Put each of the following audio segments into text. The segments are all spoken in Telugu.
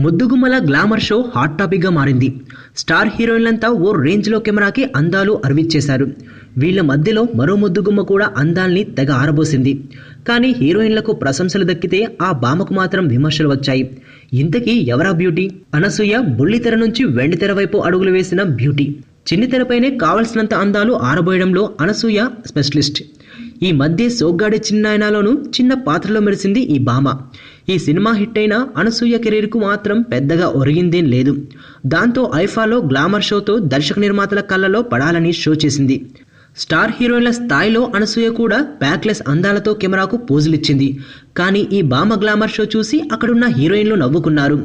ముద్దుగుమ్మల గ్లామర్ షో హాట్ టాపిక్గా మారింది. స్టార్ హీరోయిన్లంతా ఓ రేంజ్లో కెమెరాకి అందాలు అర్విచ్చేశారు. వీళ్ల మధ్యలో మరో ముద్దుగుమ్మ కూడా అందాల్ని తెగ ఆరబోసింది. కానీ హీరోయిన్లకు ప్రశంసలు దక్కితే ఆ భామకు మాత్రం విమర్శలు వచ్చాయి. ఇంతకీ ఎవరా బ్యూటీ? అనసూయ బుల్లితెర నుంచి వెండితెర వైపు అడుగులు వేసిన బ్యూటీ. చిన్నితెరపైనే కావలసినంత అందాలు ఆరబోయడంలో అనసూయ స్పెషలిస్ట్. ఈ మధ్య సోగ్గాడే చిన్నాయనలోనూ చిన్న పాత్రలో మెరిసింది ఈ భామ. ఈ సినిమా హిట్ అయిన అనసూయ కెరీర్కు మాత్రం పెద్దగా ఒరిగిందేం లేదు. దాంతో ఐఫాలో గ్లామర్ షోతో దర్శక నిర్మాతల కళ్ళలో పడాలని షో చేసింది. స్టార్ హీరోయిన్ల స్థాయిలో అనసూయ కూడా ప్యాక్లెస్ అందాలతో కెమెరాకు పోజులిచ్చింది. కానీ ఈ భామ గ్లామర్ షో చూసి అక్కడున్న హీరోయిన్లు నవ్వుకున్నారు.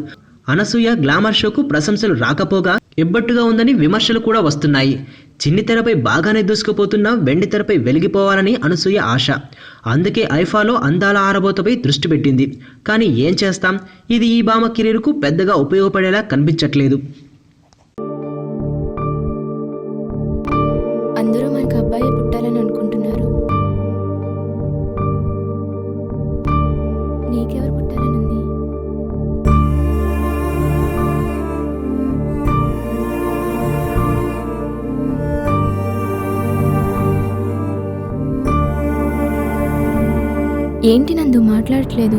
అనసూయ గ్లామర్ షోకు ప్రశంసలు రాకపోగా ఎబ్బట్టుగా ఉందని విమర్శలు కూడా వస్తున్నాయి. చిన్నితెరపై బాగానే దూసుకుపోతున్న వెండితెరపై వెలిగిపోవాలని అనసూయ ఆశ. అందుకే ఐఫాలో అందాల ఆరబోతపై దృష్టి పెట్టింది. కానీ ఏం చేస్తాం, ఇది ఈ భామ కెరీర్కు పెద్దగా ఉపయోగపడేలా కనిపించట్లేదు. అందరూ మనకు అబ్బాయి పుట్టాలని అనుకుంటున్నారు. నీకెవరు పుట్టాలనుంది? ఏంటి నందు మాట్లాడట్లేదు?